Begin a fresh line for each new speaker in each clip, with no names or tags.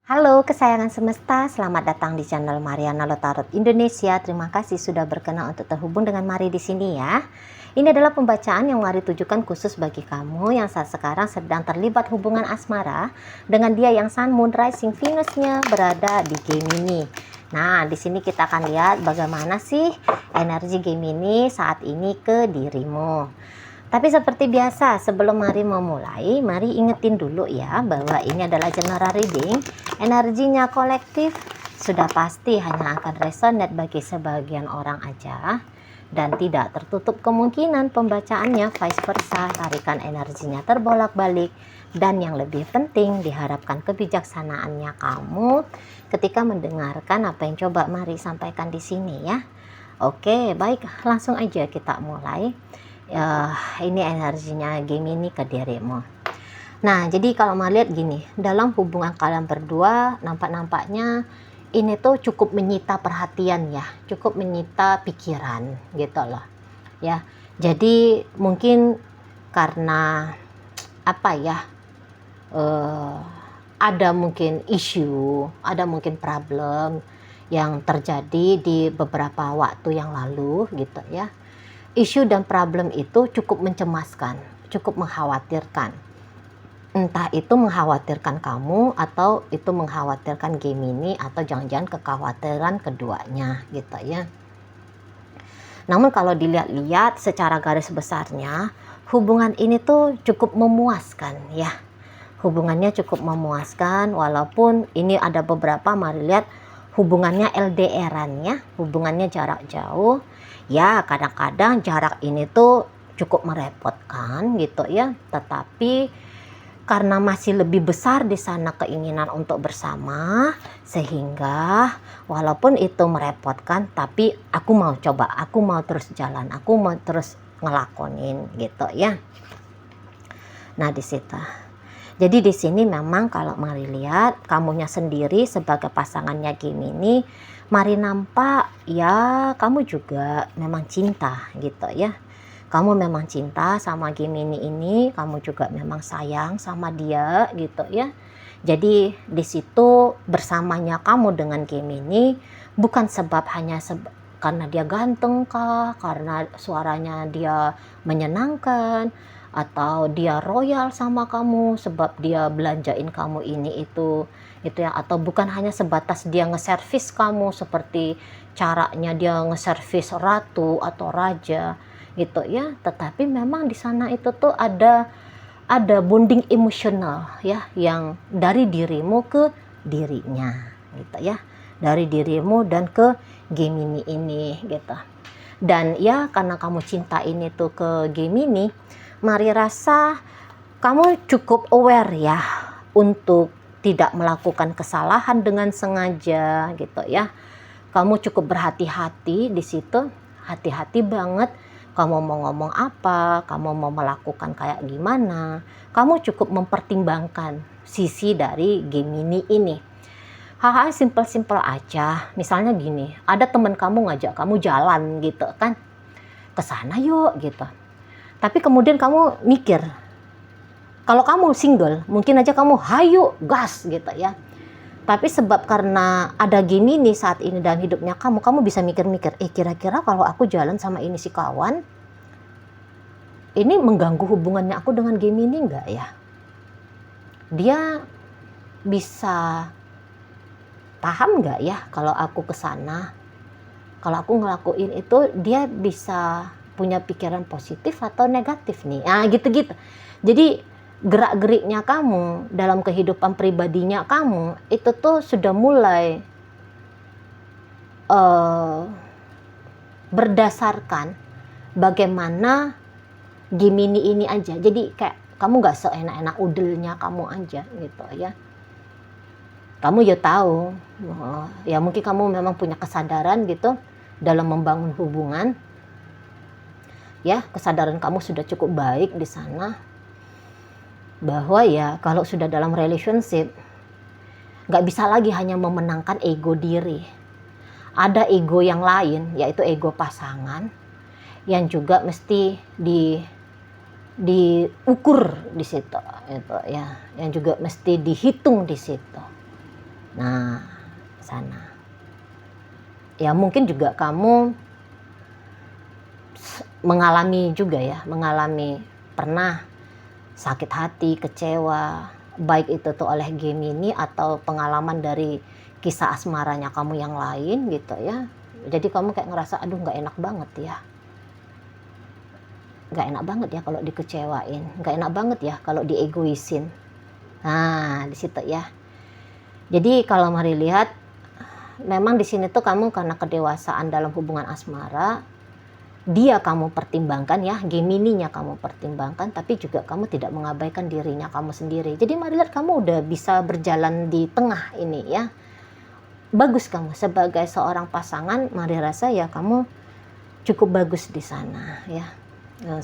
Halo kesayangan semesta, selamat datang di channel Mariana Lotarot Indonesia. Terima kasih sudah berkenan untuk terhubung dengan Mari di sini ya. Ini adalah pembacaan yang Mari tujukan khusus bagi kamu yang saat sekarang sedang terlibat hubungan asmara dengan dia yang Sun, Moon, Rising, Venusnya berada di Gemini. Nah, di sini kita akan lihat bagaimana sih energi Gemini saat ini ke dirimu. Tapi seperti biasa, sebelum Mari memulai, Mari ingetin dulu ya bahwa ini adalah general reading. Energinya kolektif sudah pasti hanya akan resonate bagi sebagian orang aja. Dan tidak tertutup kemungkinan pembacaannya vice versa, tarikan energinya terbolak-balik. Dan yang lebih penting, diharapkan kebijaksanaannya kamu ketika mendengarkan apa yang coba Mari sampaikan di sini ya. Oke, baik, langsung aja kita mulai. Ini energinya Gemini ke dirimu. Nah, jadi kalau mau lihat gini, dalam hubungan kalian berdua nampaknya ini tuh cukup menyita perhatian ya, cukup menyita pikiran gitu loh ya. Jadi mungkin karena apa ya, ada mungkin isu, ada mungkin problem yang terjadi di beberapa waktu yang lalu gitu ya. Isu dan problem itu cukup mencemaskan, cukup mengkhawatirkan. Entah itu mengkhawatirkan kamu atau itu mengkhawatirkan Gemini atau jangan-jangan kekhawatiran keduanya gitu ya. Namun kalau dilihat-lihat secara garis besarnya, hubungan ini tuh cukup memuaskan ya. Hubungannya cukup memuaskan walaupun ini ada beberapa, mari lihat hubungannya LDR-an ya, hubungannya jarak jauh. Ya, kadang-kadang jarak ini tuh cukup merepotkan gitu ya. Tetapi karena masih lebih besar di sana keinginan untuk bersama, sehingga walaupun itu merepotkan, tapi aku mau coba, aku mau terus jalan, aku mau terus ngelakonin gitu ya. Nah, di situ. Jadi di sini memang kalau Mari lihat kamunya sendiri sebagai pasangannya Gemini, Mari nampak ya kamu juga memang cinta gitu ya. Kamu memang cinta sama Gemini ini, kamu juga memang sayang sama dia gitu ya. Jadi di situ bersamanya kamu dengan Gemini bukan sebab hanya karena dia ganteng kah, karena suaranya dia menyenangkan, atau dia royal sama kamu sebab dia belanjain kamu ini itu ya, atau bukan hanya sebatas dia ngeservis kamu seperti caranya dia ngeservis ratu atau raja gitu ya, tetapi memang di sana itu tuh ada bonding emosional ya yang dari dirimu ke dirinya gitu ya, dari dirimu dan ke Gemini ini gitu. Dan ya karena kamu cinta ini tuh ke Gemini, Mari rasa kamu cukup aware ya untuk tidak melakukan kesalahan dengan sengaja gitu ya. Kamu cukup berhati-hati di situ, hati-hati banget. Kamu mau ngomong apa, kamu mau melakukan kayak gimana, kamu cukup mempertimbangkan sisi dari Gemini ini. Hal-hal simpel-simpel aja, misalnya gini, ada teman kamu ngajak kamu jalan gitu kan, ke sana yuk gitu. Tapi kemudian kamu mikir, kalau kamu single, mungkin aja kamu hayu gas gitu ya. Tapi sebab karena ada Gemini saat ini dalam hidupnya kamu bisa mikir-mikir, kira-kira kalau aku jalan sama ini si kawan, ini mengganggu hubungannya aku dengan Gemini enggak ya? Dia bisa paham enggak ya kalau aku kesana? Kalau aku ngelakuin itu, dia bisa punya pikiran positif atau negatif nih. Nah, gitu-gitu. Jadi gerak-geriknya kamu dalam kehidupan pribadinya kamu itu tuh sudah mulai berdasarkan bagaimana Gemini ini aja. Jadi kayak kamu gak seenak-enak udelnya kamu aja gitu ya. Kamu ya tahu, ya mungkin kamu memang punya kesadaran gitu dalam membangun hubungan. Ya, kesadaran kamu sudah cukup baik di sana bahwa ya kalau sudah dalam relationship nggak bisa lagi hanya memenangkan ego diri. Ada ego yang lain, yaitu ego pasangan yang juga mesti diukur di situ itu ya, yang juga mesti dihitung di situ. Nah, sana. Ya mungkin juga kamu mengalami juga ya, pernah sakit hati, kecewa, baik itu tuh oleh Gemini atau pengalaman dari kisah asmaranya kamu yang lain gitu ya. Jadi kamu kayak ngerasa, aduh nggak enak banget ya. Nggak enak banget ya kalau dikecewain, nggak enak banget ya kalau diegoisin. Nah, di situ ya. Jadi kalau mari lihat, memang di sini tuh kamu karena kedewasaan dalam hubungan asmara, dia kamu pertimbangkan ya, Gemininya kamu pertimbangkan, tapi juga kamu tidak mengabaikan dirinya kamu sendiri. Jadi mari lihat, kamu udah bisa berjalan di tengah ini ya. Bagus kamu sebagai seorang pasangan, mari rasa ya kamu cukup bagus di sana ya.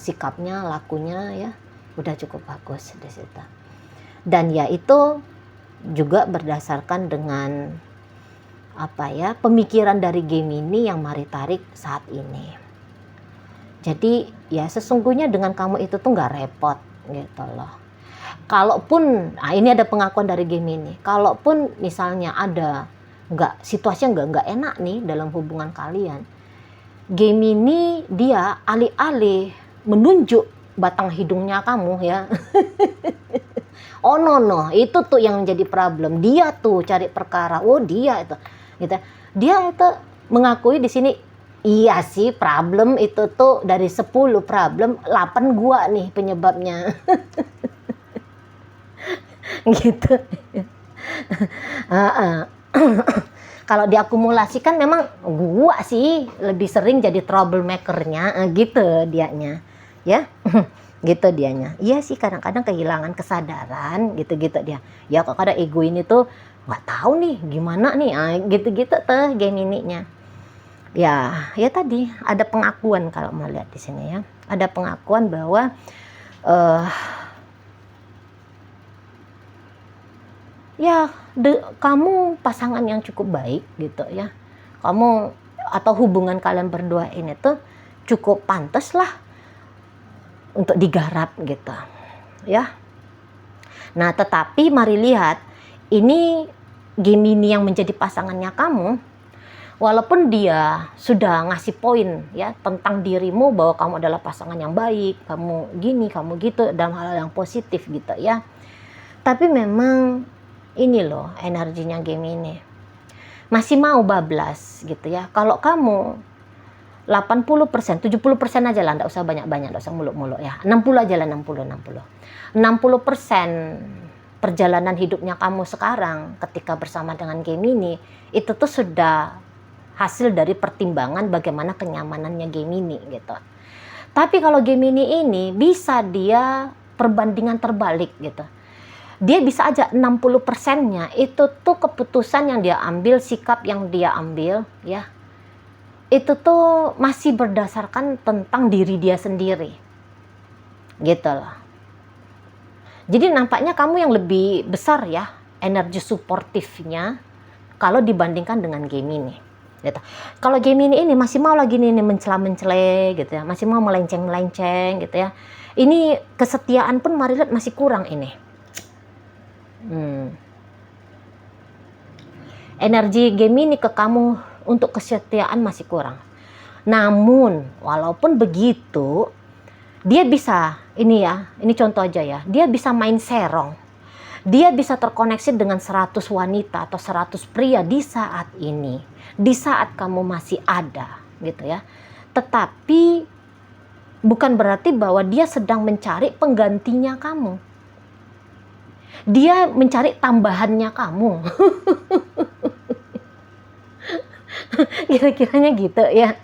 Sikapnya, lakunya ya udah cukup bagus di situ. Dan ya itu juga berdasarkan dengan apa ya, pemikiran dari Gemini yang mari tarik saat ini. Jadi ya sesungguhnya dengan kamu itu tuh nggak repot gitu loh. Kalaupun, nah ini ada pengakuan dari Gemini, kalaupun misalnya ada situasinya nggak enak nih dalam hubungan kalian, Gemini dia alih-alih menunjuk batang hidungnya kamu ya. Oh no, itu tuh yang jadi problem. Dia tuh cari perkara. Oh dia itu, gitu. Dia itu mengakui di sini, iya sih problem itu tuh dari 10 problem 8 gua nih penyebabnya. Gitu. Kalau diakumulasikan memang gua sih lebih sering jadi troublemakernya gitu dianya ya. Gitu dianya. Iya sih kadang-kadang kehilangan kesadaran gitu-gitu dia. Ya kok kadang ego ini tuh nggak tahu nih gimana nih gitu-gitu tuh Gemininya. Ya tadi ada pengakuan kalau mau lihat di sini ya. Ada pengakuan bahwa ya kamu pasangan yang cukup baik gitu ya. Kamu atau hubungan kalian berdua ini tuh cukup pantas lah untuk digarap gitu ya. Nah tetapi mari lihat, ini Gemini yang menjadi pasangannya kamu, walaupun dia sudah ngasih poin ya tentang dirimu bahwa kamu adalah pasangan yang baik, kamu gini, kamu gitu, dalam hal yang positif gitu ya. Tapi memang ini loh energinya Gemini. Masih mau bablas gitu ya. Kalau kamu 80%, 70% aja lah, enggak usah banyak-banyak, enggak usah muluk-muluk ya. 60 aja lah, 60%. 60% perjalanan hidupnya kamu sekarang ketika bersama dengan Gemini, itu tuh sudah hasil dari pertimbangan bagaimana kenyamanannya Gemini gitu. Tapi kalau Gemini ini bisa dia perbandingan terbalik gitu. Dia bisa aja 60%-nya itu tuh keputusan yang dia ambil, sikap yang dia ambil ya, itu tuh masih berdasarkan tentang diri dia sendiri gitu loh. Jadi nampaknya kamu yang lebih besar ya energi suportifnya kalau dibandingkan dengan Gemini gitu. Kalau Gemini ini masih mau lagi nih mencela-mencele gitu ya, masih mau melenceng-melenceng gitu ya. Ini kesetiaan pun mari lihat masih kurang ini. Energi Gemini ke kamu untuk kesetiaan masih kurang. Namun walaupun begitu, dia bisa, ini contoh aja ya, dia bisa main serong. Dia bisa terkoneksi dengan 100 wanita atau 100 pria di saat ini, di saat kamu masih ada gitu ya. Tetapi bukan berarti bahwa dia sedang mencari penggantinya kamu. Dia mencari tambahannya kamu. Kira-kiranya gitu ya.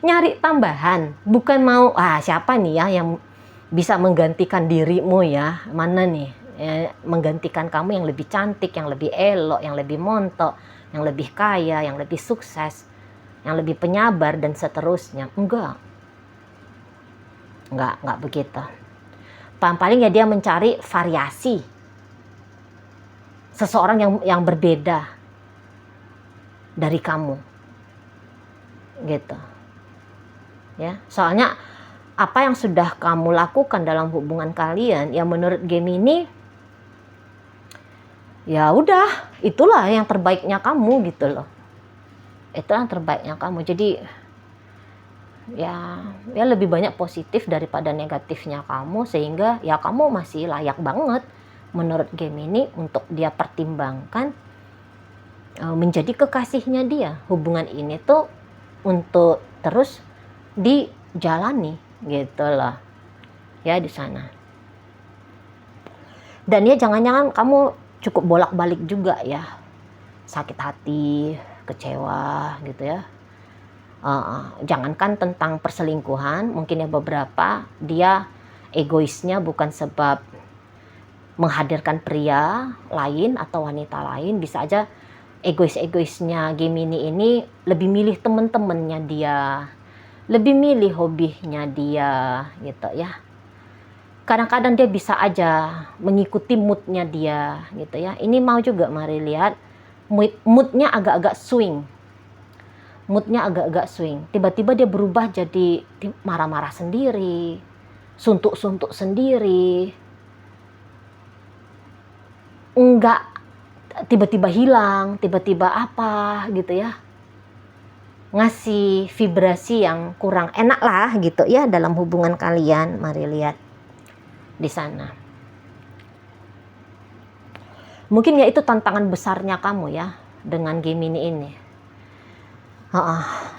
Nyari tambahan, bukan mau siapa nih ya yang bisa menggantikan dirimu ya, mana nih menggantikan kamu yang lebih cantik, yang lebih elok, yang lebih montok, yang lebih kaya, yang lebih sukses, yang lebih penyabar dan seterusnya. Enggak begitu. Paling ya dia mencari variasi, seseorang yang berbeda dari kamu gitu ya. Soalnya apa yang sudah kamu lakukan dalam hubungan kalian, ya menurut Gemini ya udah, itulah yang terbaiknya kamu gitu loh. Itulah yang terbaiknya kamu. Jadi ya lebih banyak positif daripada negatifnya kamu, sehingga ya kamu masih layak banget menurut Gemini untuk dia pertimbangkan menjadi kekasihnya dia. Hubungan ini tuh untuk terus dijalani gitu loh ya di sana. Dan ya jangan-jangan kamu cukup bolak-balik juga ya, sakit hati, kecewa gitu ya. Jangankan tentang perselingkuhan, mungkin ya beberapa dia egoisnya bukan sebab menghadirkan pria lain atau wanita lain, bisa aja egoisnya Gemini ini lebih milih temen-temennya dia, lebih milih hobinya dia gitu ya. Kadang-kadang dia bisa aja mengikuti moodnya dia gitu ya. Ini mau juga mari lihat moodnya agak-agak swing. Moodnya agak-agak swing. Tiba-tiba dia berubah jadi marah-marah sendiri, suntuk-suntuk sendiri. Enggak tiba-tiba hilang, tiba-tiba apa gitu ya. Ngasih vibrasi yang kurang enak lah gitu ya dalam hubungan kalian. Mari lihat di sana. Mungkin ya itu tantangan besarnya kamu ya dengan Gemini ini.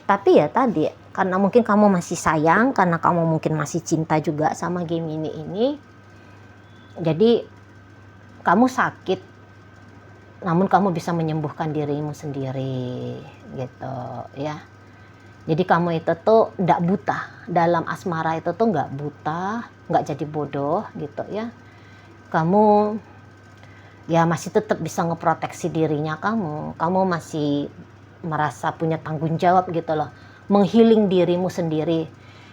Tapi ya tadi karena mungkin kamu masih sayang, karena kamu mungkin masih cinta juga sama Gemini ini, jadi kamu sakit, namun kamu bisa menyembuhkan dirimu sendiri gitu ya. Jadi kamu itu tuh nggak buta dalam asmara, itu tuh nggak buta, nggak jadi bodoh gitu ya. Kamu ya masih tetap bisa ngeproteksi dirinya kamu masih merasa punya tanggung jawab gitu loh, menghealing dirimu sendiri.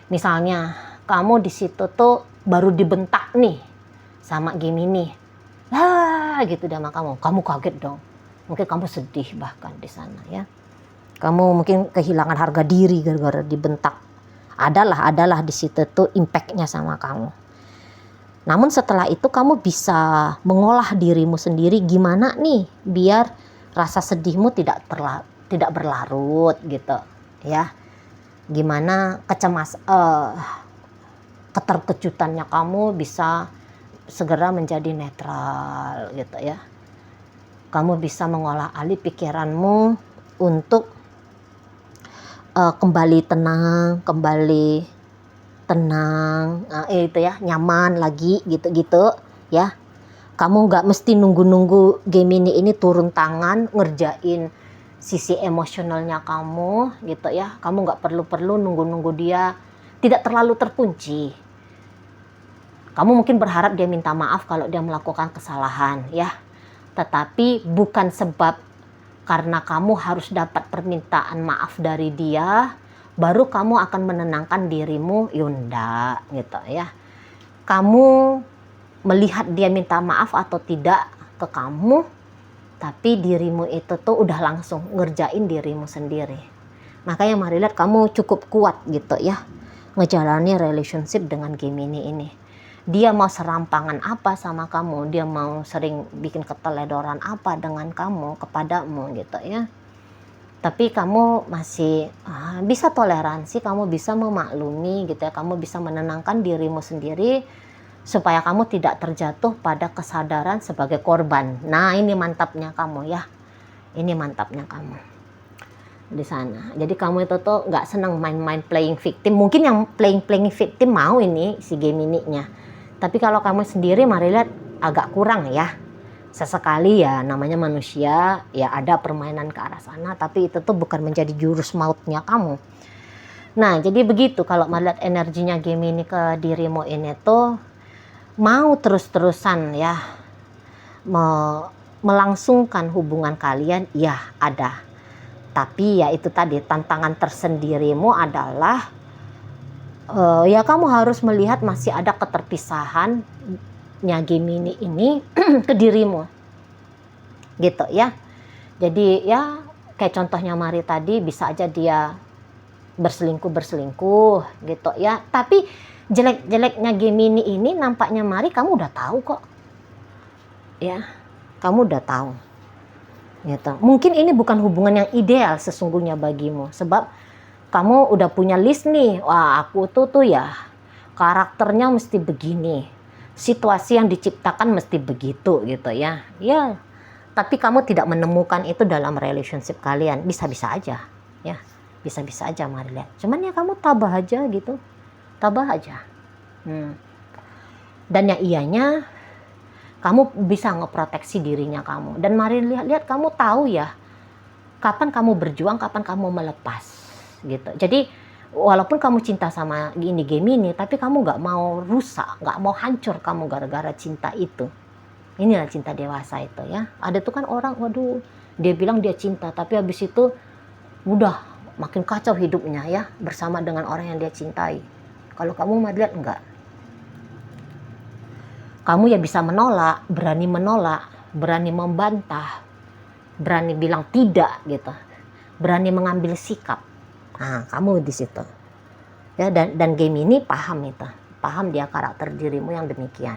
Misalnya kamu di situ tuh baru dibentak nih sama Gemini, lah gitu sama kamu kaget dong, mungkin kamu sedih bahkan di sana ya. Kamu mungkin kehilangan harga diri gara-gara dibentak. Adalah di situ tuh impactnya sama kamu. Namun setelah itu kamu bisa mengolah dirimu sendiri, gimana nih biar rasa sedihmu tidak berlarut gitu ya. Gimana keterkejutannya kamu bisa segera menjadi netral gitu ya. Kamu bisa mengolah alih pikiranmu untuk kembali tenang, itu ya, nyaman lagi gitu-gitu ya. Kamu nggak mesti nunggu-nunggu Gemini ini turun tangan ngerjain sisi emosionalnya kamu gitu ya. Kamu nggak perlu nunggu-nunggu dia tidak terlalu terkunci. Kamu mungkin berharap dia minta maaf kalau dia melakukan kesalahan ya, tetapi bukan sebab karena kamu harus dapat permintaan maaf dari dia baru kamu akan menenangkan dirimu, yunda gitu ya. Kamu melihat dia minta maaf atau tidak ke kamu, tapi dirimu itu tuh udah langsung ngerjain dirimu sendiri. Makanya mari lihat kamu cukup kuat gitu ya ngejalani relationship dengan Gemini ini. Dia mau serampangan apa sama kamu, dia mau sering bikin keteledoran apa dengan kamu, kepadamu gitu ya. Tapi kamu masih bisa toleransi, kamu bisa memaklumi gitu ya, kamu bisa menenangkan dirimu sendiri supaya kamu tidak terjatuh pada kesadaran sebagai korban. Nah ini mantapnya kamu ya, ini mantapnya kamu di sana. Jadi kamu itu tuh nggak senang main-main playing victim. Mungkin yang playing victim mau ini si Gemini-nya. Tapi kalau kamu sendiri mari lihat agak kurang ya. Sesekali ya namanya manusia ya ada permainan ke arah sana, tapi itu tuh bukan menjadi jurus mautnya kamu. Nah jadi begitu kalau melihat energinya Gemini ke dirimu ini tuh mau terus-terusan ya melangsungkan hubungan kalian ya ada. Tapi ya itu tadi tantangan tersendirimu adalah ya kamu harus melihat masih ada keterpisahannya Gemini ini ke dirimu gitu ya. Jadi ya kayak contohnya Mari tadi, bisa aja dia berselingkuh gitu ya. Tapi jelek-jeleknya Gemini ini nampaknya Mari kamu udah tahu kok ya. Kamu udah tahu. Gitu. Mungkin ini bukan hubungan yang ideal sesungguhnya bagimu. Sebab kamu udah punya list nih. Wah, aku tuh ya karakternya mesti begini. Situasi yang diciptakan mesti begitu gitu ya. Ya, tapi kamu tidak menemukan itu dalam relationship kalian. Bisa-bisa aja. Ya, bisa-bisa aja mari lihat. Cuman ya kamu tabah aja gitu. Tabah aja. Dan yang iyanya kamu bisa ngeproteksi dirinya kamu. Dan mari lihat kamu tahu ya kapan kamu berjuang, kapan kamu melepas gitu. Jadi walaupun kamu cinta sama ini Gemini, tapi kamu nggak mau rusak, nggak mau hancur kamu gara-gara cinta itu. Inilah cinta dewasa itu ya. Ada tuh kan orang, waduh, dia bilang dia cinta, tapi habis itu udah makin kacau hidupnya ya bersama dengan orang yang dia cintai. Kalau kamu mah lihat enggak. Kamu ya bisa menolak, berani membantah, berani bilang tidak gitu, berani mengambil sikap. Nah, kamu di situ. Ya, dan Gemini paham itu, paham dia karakter dirimu yang demikian.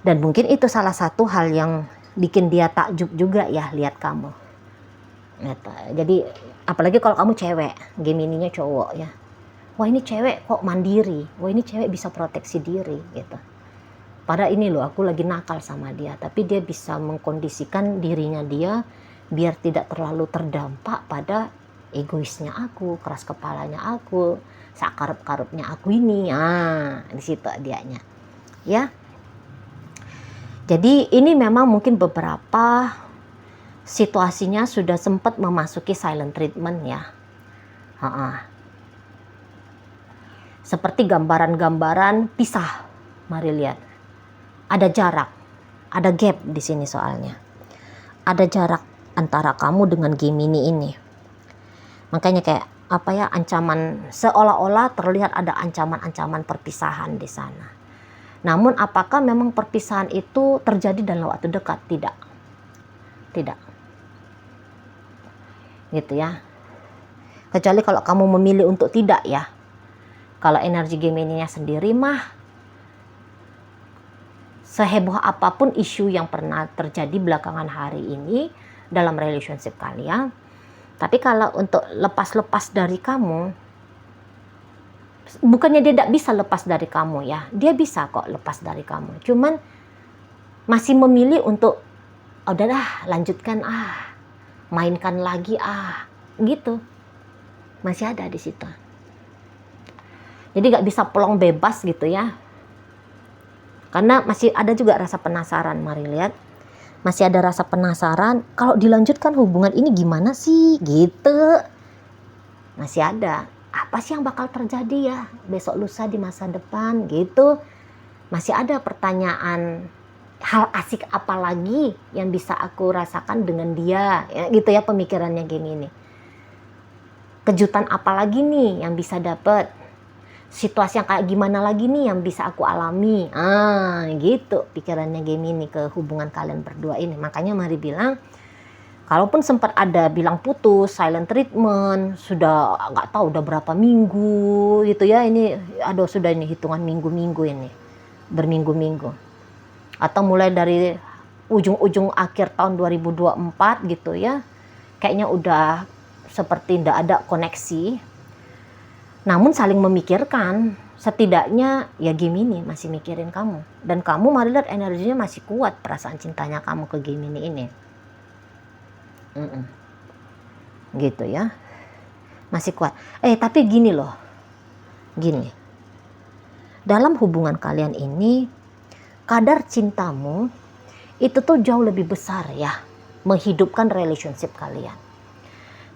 Dan mungkin itu salah satu hal yang bikin dia takjub juga ya lihat kamu. Gitu. Jadi apalagi kalau kamu cewek, Gemininya cowok ya. Wah ini cewek kok mandiri, wah ini cewek bisa proteksi diri gitu. Padahal ini loh aku lagi nakal sama dia, tapi dia bisa mengkondisikan dirinya dia biar tidak terlalu terdampak pada egoisnya aku, keras kepalanya aku, sakarup-karupnya aku ini. Ah, di situ dianya. Ya. Jadi ini memang mungkin beberapa situasinya sudah sempat memasuki silent treatment ya. Seperti gambaran-gambaran pisah. Mari lihat. Ada jarak, ada gap di sini soalnya. Ada jarak antara kamu dengan Gemini ini. Makanya kayak apa ya, ancaman, seolah-olah terlihat ada ancaman-ancaman perpisahan di sana. Namun apakah memang perpisahan itu terjadi dalam waktu dekat? Tidak. Tidak. Gitu ya. Kecuali kalau kamu memilih untuk tidak ya. Kalau energi Gemininya sendiri mah seheboh apapun isu yang pernah terjadi belakangan hari ini dalam relationship kalian, tapi kalau untuk lepas-lepas dari kamu, bukannya dia tidak bisa lepas dari kamu ya, dia bisa kok lepas dari kamu, cuman masih memilih untuk udahlah lanjutkan mainkan lagi gitu, masih ada di situ. Jadi nggak bisa plong bebas gitu ya. Karena masih ada juga rasa penasaran, mari lihat. Masih ada rasa penasaran, kalau dilanjutkan hubungan ini gimana sih, gitu. Masih ada, apa sih yang bakal terjadi ya, besok lusa di masa depan, gitu. Masih ada pertanyaan, hal asik apa lagi yang bisa aku rasakan dengan dia, ya, gitu ya pemikirannya Gemini. Kejutan apa lagi nih yang bisa dapat? Situasi yang kayak gimana lagi nih yang bisa aku alami, gitu pikirannya Gemini ke hubungan kalian berdua ini. Makanya mari bilang, kalaupun sempat ada bilang putus, silent treatment, sudah nggak tahu udah berapa minggu gitu ya, ini sudah ini hitungan minggu-minggu ini, berminggu-minggu, atau mulai dari ujung-ujung akhir tahun 2024 gitu ya, kayaknya udah seperti tidak ada koneksi. Namun saling memikirkan, setidaknya ya Gemini masih mikirin kamu. Dan kamu mari lihat energinya masih kuat, perasaan cintanya kamu ke Gemini ini. Gitu ya. Masih kuat. Tapi gini loh. Gini. Dalam hubungan kalian ini, kadar cintamu itu tuh jauh lebih besar ya. Menghidupkan relationship kalian.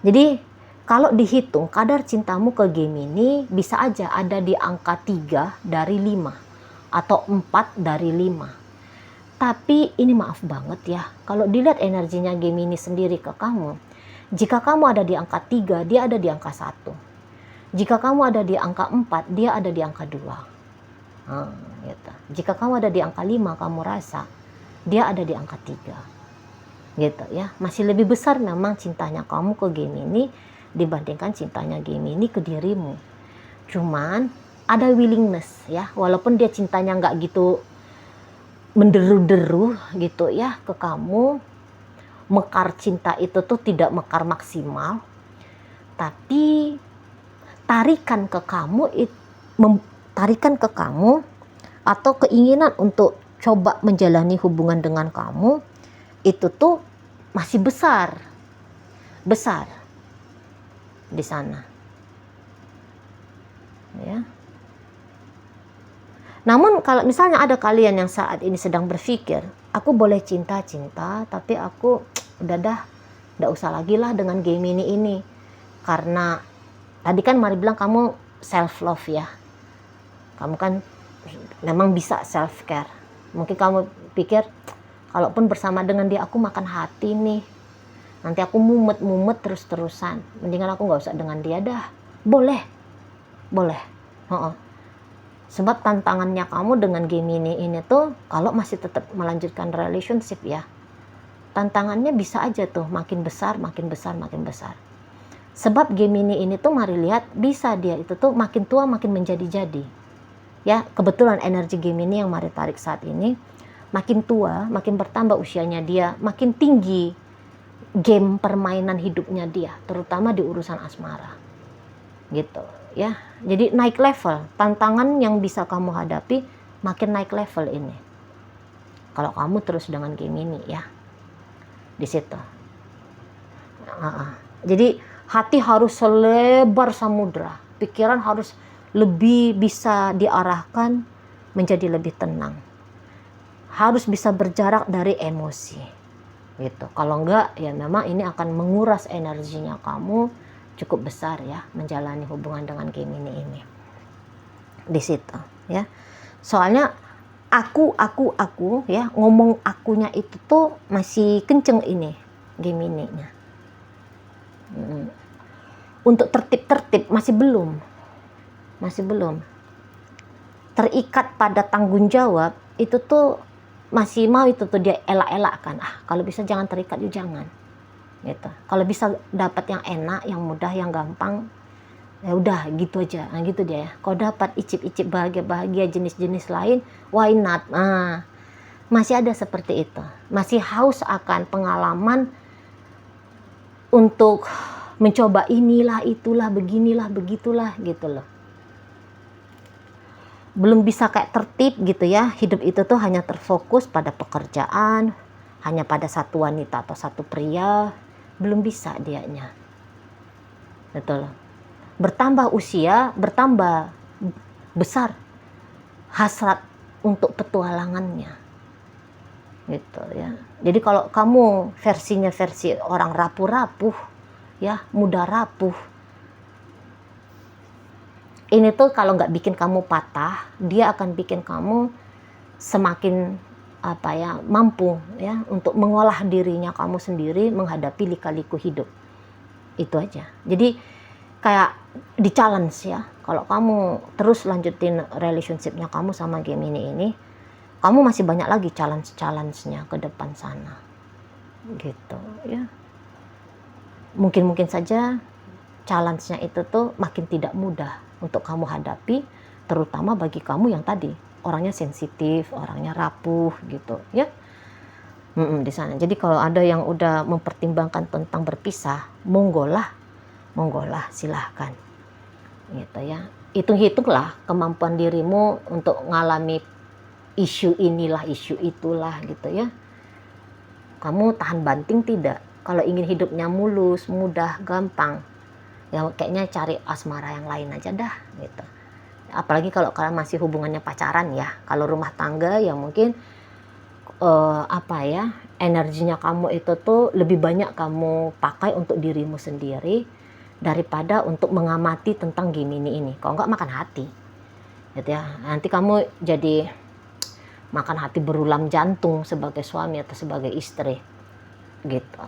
Jadi kalau dihitung kadar cintamu ke Gemini bisa aja ada di angka 3 dari 5 atau 4 dari 5. Tapi ini maaf banget ya, kalau dilihat energinya Gemini sendiri ke kamu, jika kamu ada di angka 3, dia ada di angka 1. Jika kamu ada di angka 4, dia ada di angka 2. Gitu. Jika kamu ada di angka 5, kamu rasa dia ada di angka 3. Gitu ya, masih lebih besar memang cintanya kamu ke Gemini dibandingkan cintanya Gemini ke dirimu. Cuman ada willingness ya, walaupun dia cintanya nggak gitu menderu-deru gitu ya ke kamu. Mekar cinta itu tuh tidak mekar maksimal, tapi tarikan ke kamu tarikan ke kamu atau keinginan untuk coba menjalani hubungan dengan kamu itu tuh masih besar di sana ya. Namun kalau misalnya ada kalian yang saat ini sedang berpikir, aku boleh cinta tapi aku udah usah lagi lah dengan Gemini ini, karena tadi kan Mari bilang kamu self love ya, kamu kan memang bisa self care. Mungkin kamu pikir kalaupun bersama dengan dia aku makan hati nih, nanti aku mumet terus-terusan, mendingan aku nggak usah dengan dia dah. Boleh sebab tantangannya kamu dengan Gemini ini tuh kalau masih tetap melanjutkan relationship ya, tantangannya bisa aja tuh makin besar. Sebab Gemini ini tuh Mari lihat bisa dia itu tuh makin tua makin menjadi-jadi ya. Kebetulan energi Gemini yang Mari tarik saat ini makin tua, makin bertambah usianya dia, makin tinggi game permainan hidupnya dia, terutama di urusan asmara gitu ya. Jadi naik level, tantangan yang bisa kamu hadapi makin naik level ini kalau kamu terus dengan Gemini ya di situ. Jadi hati harus selebar samudra, pikiran harus lebih bisa diarahkan menjadi lebih tenang, harus bisa berjarak dari emosi gitu. Kalau enggak ya memang ini akan menguras energinya kamu cukup besar ya menjalani hubungan dengan Gemini ini di situ ya. Soalnya aku ya, ngomong akunya itu tuh masih kenceng ini Gemini-nya. Untuk tertib masih belum terikat pada tanggung jawab itu tuh masih mau itu tuh dia elak-elakkan. Kalau bisa jangan terikat yuk, jangan gitu. Kalau bisa dapat yang enak, yang mudah, yang gampang, ya udah gitu aja. Nah gitu dia ya. Kalau dapat icip-icip bahagia jenis-jenis lain, why not? Masih ada seperti itu. Masih haus akan pengalaman untuk mencoba inilah, itulah, beginilah, begitulah gitu loh. Belum bisa kayak tertib gitu ya. Hidup itu tuh hanya terfokus pada pekerjaan, hanya pada satu wanita atau satu pria. Belum bisa dianya. Betul. Bertambah usia, bertambah besar hasrat untuk petualangannya. Gitu ya. Jadi kalau kamu versinya versi orang rapuh-rapuh ya, mudah rapuh. Ini tuh kalau nggak bikin kamu patah, dia akan bikin kamu semakin mampu ya untuk mengolah dirinya kamu sendiri menghadapi lika-liku hidup. Itu aja. Jadi kayak di challenge ya. Kalau kamu terus lanjutin relationship-nya kamu sama Gemini ini, kamu masih banyak lagi challenge-nya ke depan sana. Gitu ya. Mungkin saja challenge-nya itu tuh makin tidak mudah untuk kamu hadapi, terutama bagi kamu yang tadi orangnya sensitif, orangnya rapuh gitu ya. Di sana. Jadi kalau ada yang udah mempertimbangkan tentang berpisah, monggo lah silahkan gitu ya. Hitung-hitunglah kemampuan dirimu untuk ngalami isu inilah, isu itulah gitu ya. Kamu tahan banting tidak? Kalau ingin hidupnya mulus, mudah, gampang, ya kayaknya cari asmara yang lain aja dah gitu. Apalagi kalau kalian masih hubungannya pacaran ya. Kalau rumah tangga ya mungkin energinya kamu itu tuh lebih banyak kamu pakai untuk dirimu sendiri daripada untuk mengamati tentang Gemini ini. Kalau enggak makan hati gitu ya. Nanti kamu jadi makan hati berulam jantung sebagai suami atau sebagai istri gitu.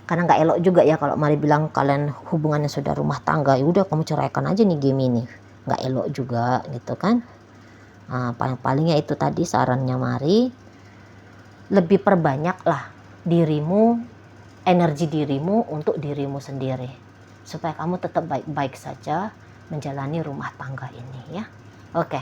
Karena nggak elok juga ya kalau Mari bilang kalian hubungannya sudah rumah tangga, ya udah kamu ceraikan aja nih Gemini. Nggak elok juga gitu kan. Paling-palingnya itu tadi sarannya Mari, lebih perbanyaklah dirimu, energi dirimu untuk dirimu sendiri supaya kamu tetap baik-baik saja menjalani rumah tangga ini ya. Oke.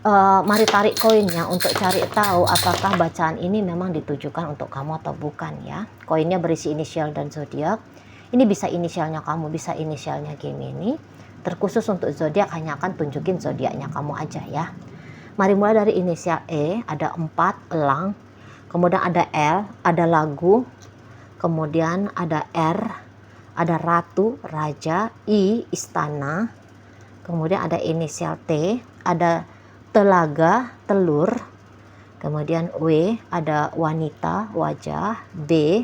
Mari tarik koinnya untuk cari tahu apakah bacaan ini memang ditujukan untuk kamu atau bukan ya. Koinnya berisi inisial dan zodiak. Ini bisa inisialnya kamu, bisa inisialnya Gemini. Terkhusus untuk zodiak hanya akan tunjukin zodiaknya kamu aja ya. Mari mulai dari inisial E, ada 4 elang, kemudian ada L, ada lagu, kemudian ada R, ada ratu, raja, I, istana, kemudian ada inisial T, ada telaga, telur, kemudian W, ada wanita, wajah, B,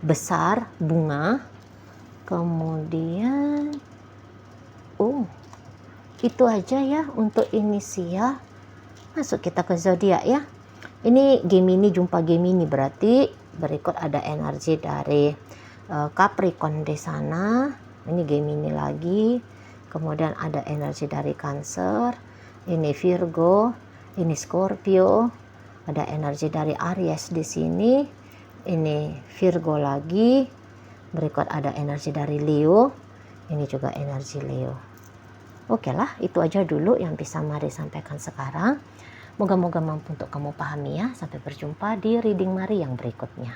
besar, bunga, kemudian itu aja ya untuk inisial. Masuk kita ke zodiak ya. Ini Gemini, jumpa Gemini, berarti berikut ada energi dari Capricorn di sana. Ini Gemini lagi, kemudian ada energi dari Cancer. Ini Virgo, ini Scorpio, ada energi dari Aries di sini. Ini Virgo lagi, berikut ada energi dari Leo, ini juga energi Leo. Oke lah, itu aja dulu yang bisa Mari sampaikan sekarang. Moga-moga mampu untuk kamu pahami ya. Sampai berjumpa di reading Mari yang berikutnya.